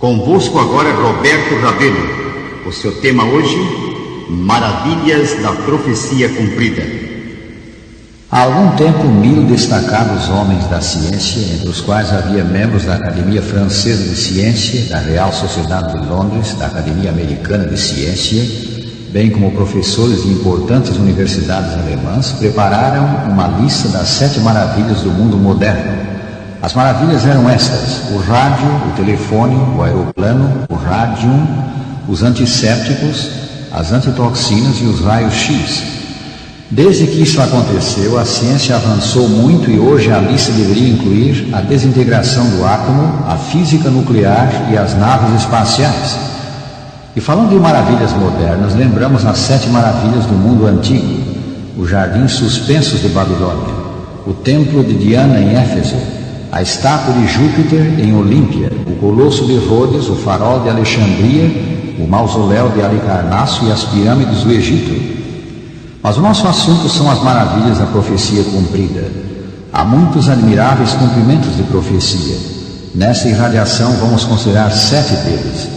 Convosco agora Roberto Rabelo. O seu tema hoje, Maravilhas da Profecia Cumprida. Há algum tempo, 1000 destacados homens da ciência, entre os quais havia membros da Academia Francesa de Ciência, da Real Sociedade de Londres, da Academia Americana de Ciência, bem como professores de importantes universidades alemãs, prepararam uma lista das 7 maravilhas do mundo moderno. As maravilhas eram estas: o rádio, o telefone, o aeroplano, o rádium, os antissépticos, as antitoxinas e os raios-x. Desde que isso aconteceu, a ciência avançou muito e hoje a lista deveria incluir a desintegração do átomo, a física nuclear e as naves espaciais. E falando de maravilhas modernas, lembramos as 7 maravilhas do mundo antigo: os jardins suspensos de Babilônia, o templo de Diana em Éfeso, a estátua de Júpiter em Olímpia, o colosso de Rhodes, o farol de Alexandria, o mausoléu de Halicarnasso e as pirâmides do Egito. Mas o nosso assunto são as maravilhas da profecia cumprida. Há muitos admiráveis cumprimentos de profecia. Nesta irradiação vamos considerar 7 deles.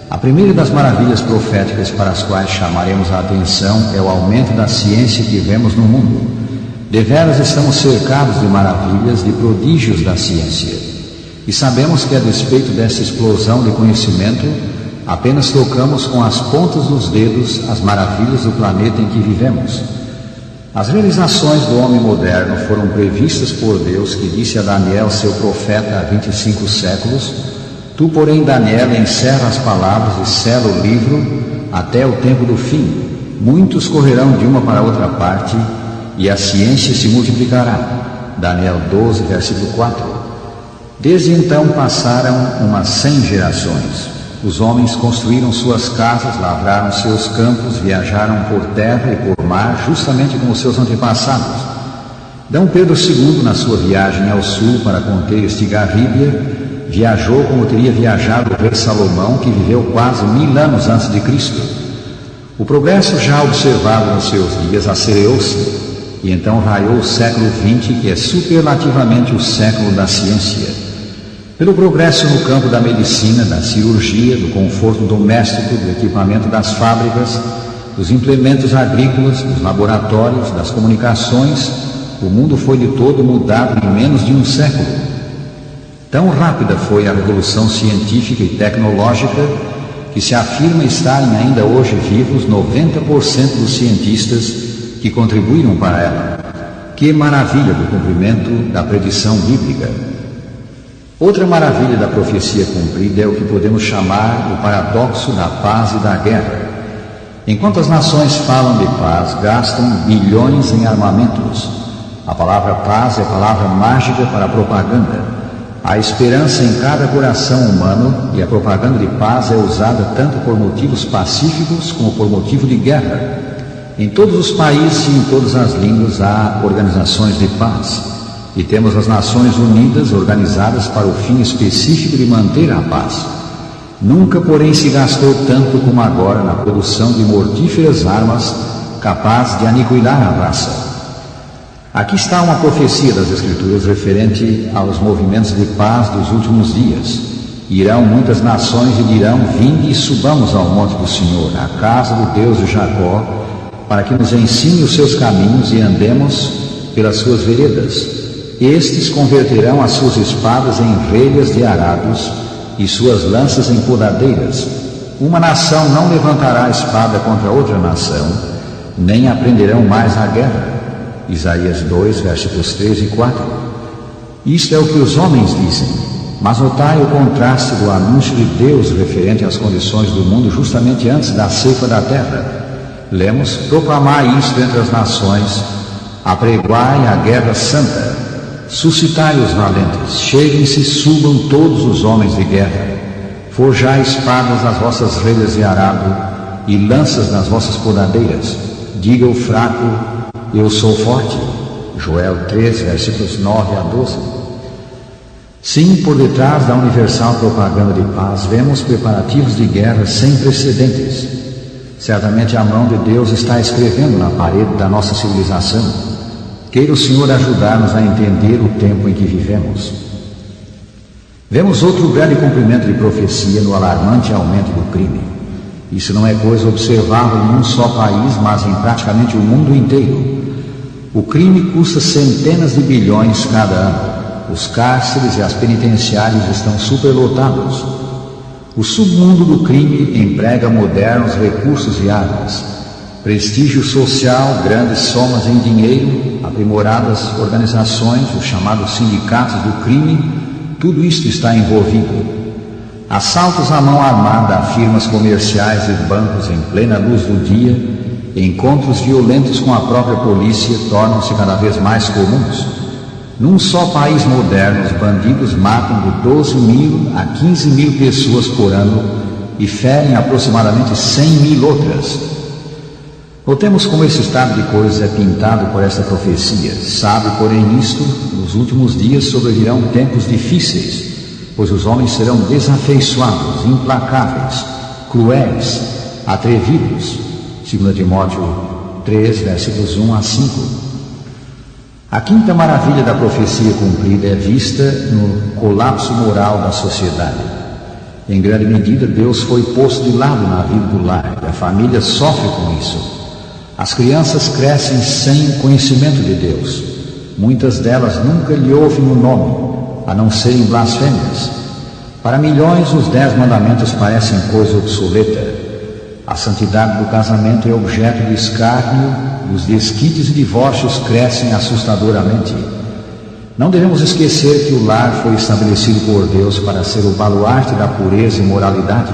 A primeira das maravilhas proféticas para as quais chamaremos a atenção é o aumento da ciência que vemos no mundo. Deveras estamos cercados de maravilhas, de prodígios da ciência. E sabemos que, a despeito dessa explosão de conhecimento, apenas tocamos com as pontas dos dedos as maravilhas do planeta em que vivemos. As realizações do homem moderno foram previstas por Deus, que disse a Daniel, seu profeta, há 25 séculos: Tu, porém, Daniel, encerra as palavras e sela o livro até o tempo do fim. Muitos correrão de uma para outra parte, e a ciência se multiplicará. Daniel 12, versículo 4. Desde então passaram umas 100 gerações. Os homens construíram suas casas, lavraram seus campos, viajaram por terra e por mar, justamente como seus antepassados. D. Pedro II, na sua viagem ao sul para conter Estigarribia, viajou como teria viajado o rei Salomão, que viveu quase 1000 anos antes de Cristo. O progresso já observado nos seus dias acelerou-se, e então raiou o século XX, que é superlativamente o século da ciência. Pelo progresso no campo da medicina, da cirurgia, do conforto doméstico, do equipamento das fábricas, dos implementos agrícolas, dos laboratórios, das comunicações, o mundo foi de todo mudado em menos de um século. Tão rápida foi a revolução científica e tecnológica que se afirma estarem ainda hoje vivos 90% dos cientistas que contribuíram para ela. Que maravilha do cumprimento da predição bíblica! Outra maravilha da profecia cumprida é o que podemos chamar o paradoxo da paz e da guerra. Enquanto as nações falam de paz, gastam bilhões em armamentos. A palavra paz é palavra mágica para a propaganda. Há esperança em cada coração humano e a propaganda de paz é usada tanto por motivos pacíficos como por motivo de guerra. Em todos os países e em todas as línguas há organizações de paz. E temos as Nações Unidas organizadas para o fim específico de manter a paz. Nunca, porém, se gastou tanto como agora na produção de mortíferas armas capazes de aniquilar a raça. Aqui está uma profecia das Escrituras referente aos movimentos de paz dos últimos dias. Irão muitas nações e dirão: Vinde e subamos ao monte do Senhor, à casa do Deus de Jacó, para que nos ensine os seus caminhos e andemos pelas suas veredas. Estes converterão as suas espadas em relhas de arados e suas lanças em podadeiras. Uma nação não levantará a espada contra outra nação, nem aprenderão mais a guerra. Isaías 2, versículos 3 e 4. Isto é o que os homens dizem, mas notai o contraste do anúncio de Deus referente às condições do mundo justamente antes da ceifa da terra. Lemos: Proclamai isto entre as nações, apregoai a guerra santa, suscitai os valentes, cheguem-se, subam todos os homens de guerra, forjai espadas nas vossas relhas de arado e lanças nas vossas podadeiras. Diga o fraco: eu sou forte. Joel 3, versículos 9 a 12. Sim, por detrás da universal propaganda de paz, vemos preparativos de guerra sem precedentes. Certamente a mão de Deus está escrevendo na parede da nossa civilização. Queira o Senhor ajudar-nos a entender o tempo em que vivemos. Vemos outro grande cumprimento de profecia no alarmante aumento do crime. Isso não é coisa observável em um só país, mas em praticamente o mundo inteiro. O crime custa centenas de bilhões cada ano. Os cárceres e as penitenciárias estão superlotados. O submundo do crime emprega modernos recursos e armas, prestígio social, grandes somas em dinheiro, aprimoradas organizações, os chamados sindicatos do crime, tudo isto está envolvido. Assaltos à mão armada a firmas comerciais e bancos em plena luz do dia, encontros violentos com a própria polícia tornam-se cada vez mais comuns. Num só país moderno, os bandidos matam de 12 mil a 15 mil pessoas por ano e ferem aproximadamente 100 mil outras. Notemos como esse estado de coisas é pintado por esta profecia. Sabe, porém, isto, nos últimos dias sobrevirão tempos difíceis, pois os homens serão desafeiçoados, implacáveis, cruéis, atrevidos. 2 Timóteo 3, versículos 1 a 5. A quinta maravilha da profecia cumprida é vista no colapso moral da sociedade. Em grande medida, Deus foi posto de lado na vida do lar, e a família sofre com isso. As crianças crescem sem conhecimento de Deus. Muitas delas nunca lhe ouvem o nome, a não serem blasfêmias. Para milhões, os 10 mandamentos parecem coisa obsoleta. A santidade do casamento é objeto de escárnio e os desquites e divórcios crescem assustadoramente. Não devemos esquecer que o lar foi estabelecido por Deus para ser o baluarte da pureza e moralidade.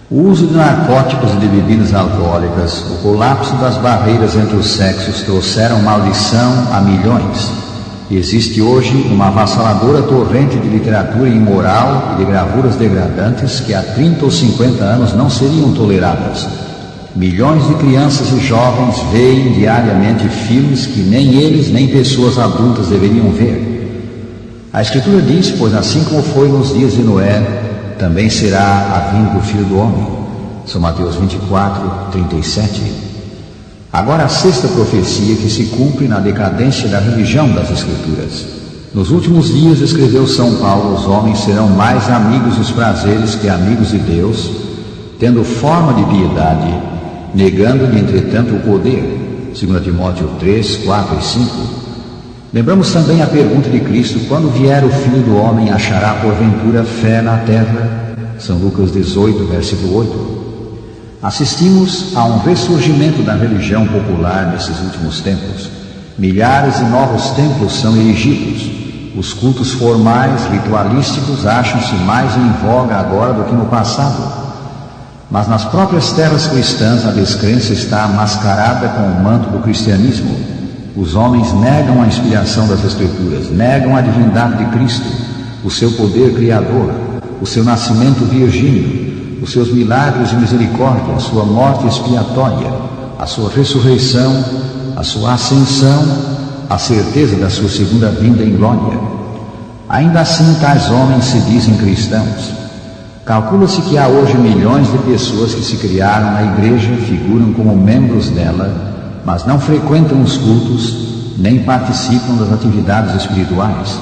O uso de narcóticos e de bebidas alcoólicas, o colapso das barreiras entre os sexos trouxeram maldição a milhões. E existe hoje uma avassaladora torrente de literatura imoral e de gravuras degradantes que há 30 ou 50 anos não seriam toleradas. Milhões de crianças e jovens veem diariamente filmes que nem eles nem pessoas adultas deveriam ver. A Escritura diz, pois assim como foi nos dias de Noé, também será a vinda do Filho do Homem. São Mateus 24, 37. Agora a sexta profecia que se cumpre na decadência da religião das Escrituras. Nos últimos dias, escreveu São Paulo, os homens serão mais amigos dos prazeres que amigos de Deus, tendo forma de piedade, negando-lhe, entretanto, o poder. 2 Timóteo 3, 4 e 5. Lembramos também a pergunta de Cristo: quando vier o Filho do Homem, achará porventura fé na terra? São Lucas 18, versículo 8. Assistimos a um ressurgimento da religião popular nesses últimos tempos. Milhares de novos templos são erigidos. Os cultos formais, ritualísticos, acham-se mais em voga agora do que no passado. Mas nas próprias terras cristãs a descrença está mascarada com o manto do cristianismo. Os homens negam a inspiração das Escrituras, negam a divindade de Cristo, o seu poder criador, o seu nascimento virgíneo, os seus milagres de misericórdia, a sua morte expiatória, a sua ressurreição, a sua ascensão, a certeza da sua segunda vinda em glória. Ainda assim, tais homens se dizem cristãos. Calcula-se que há hoje milhões de pessoas que se criaram na igreja, figuram como membros dela, mas não frequentam os cultos, nem participam das atividades espirituais.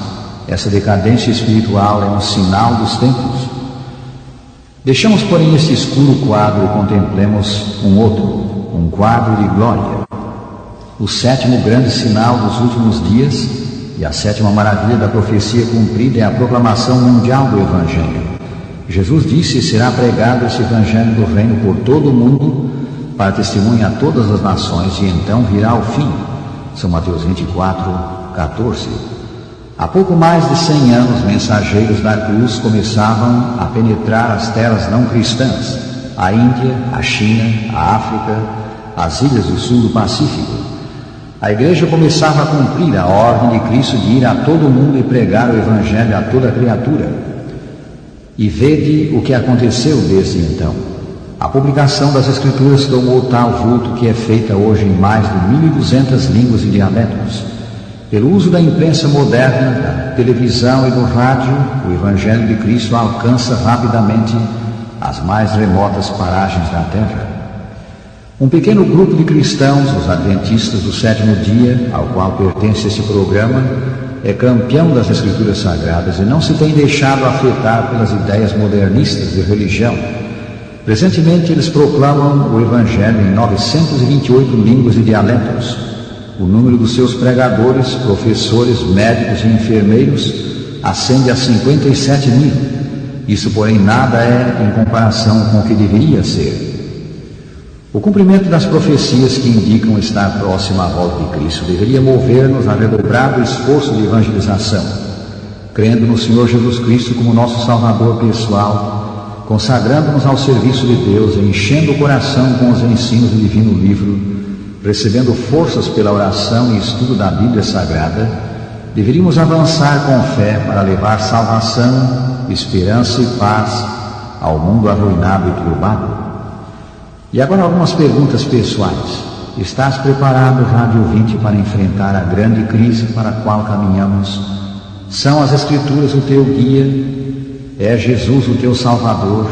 Essa decadência espiritual é um sinal dos tempos. Deixamos, porém, este escuro quadro e contemplemos um outro, um quadro de glória. O sétimo grande sinal dos últimos dias e a sétima maravilha da profecia cumprida é a proclamação mundial do Evangelho. Jesus disse: será pregado esse Evangelho do Reino por todo o mundo, para testemunhar a todas as nações, e então virá o fim. São Mateus 24, 14. Há pouco mais de 100 anos, mensageiros da cruz começavam a penetrar as terras não cristãs, a Índia, a China, a África, as ilhas do sul do Pacífico. A igreja começava a cumprir a ordem de Cristo de ir a todo o mundo e pregar o Evangelho a toda criatura. E vede o que aconteceu desde então. A publicação das Escrituras tomou tal vulto que é feita hoje em mais de 1.200 línguas e dialetos. Pelo uso da imprensa moderna, da televisão e do rádio, o Evangelho de Cristo alcança rapidamente as mais remotas paragens da terra. Um pequeno grupo de cristãos, os adventistas do sétimo dia, ao qual pertence este programa, é campeão das Escrituras Sagradas e não se tem deixado afetar pelas ideias modernistas de religião. Presentemente, eles proclamam o Evangelho em 928 línguas e dialetos. O número dos seus pregadores, professores, médicos e enfermeiros ascende a 57 mil. Isso, porém, nada é em comparação com o que deveria ser. O cumprimento das profecias que indicam estar próximo à volta de Cristo deveria mover-nos a redobrado esforço de evangelização, crendo no Senhor Jesus Cristo como nosso Salvador pessoal, consagrando-nos ao serviço de Deus, enchendo o coração com os ensinos do Divino Livro, recebendo forças pela oração e estudo da Bíblia Sagrada. Deveríamos avançar com fé para levar salvação, esperança e paz ao mundo arruinado e turbado. E agora algumas perguntas pessoais. Estás preparado, rádio ouvinte, para enfrentar a grande crise para a qual caminhamos? São as Escrituras o teu guia? É Jesus o teu Salvador?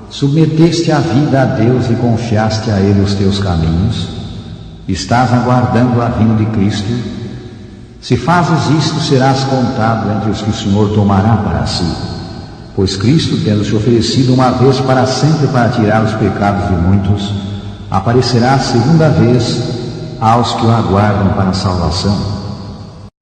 Submeteste a vida a Deus e confiaste a Ele os teus caminhos? Estás aguardando a vinda de Cristo? Se fazes isto, serás contado entre os que o Senhor tomará para si. Pois Cristo, tendo se oferecido uma vez para sempre para tirar os pecados de muitos, aparecerá a segunda vez aos que o aguardam para a salvação.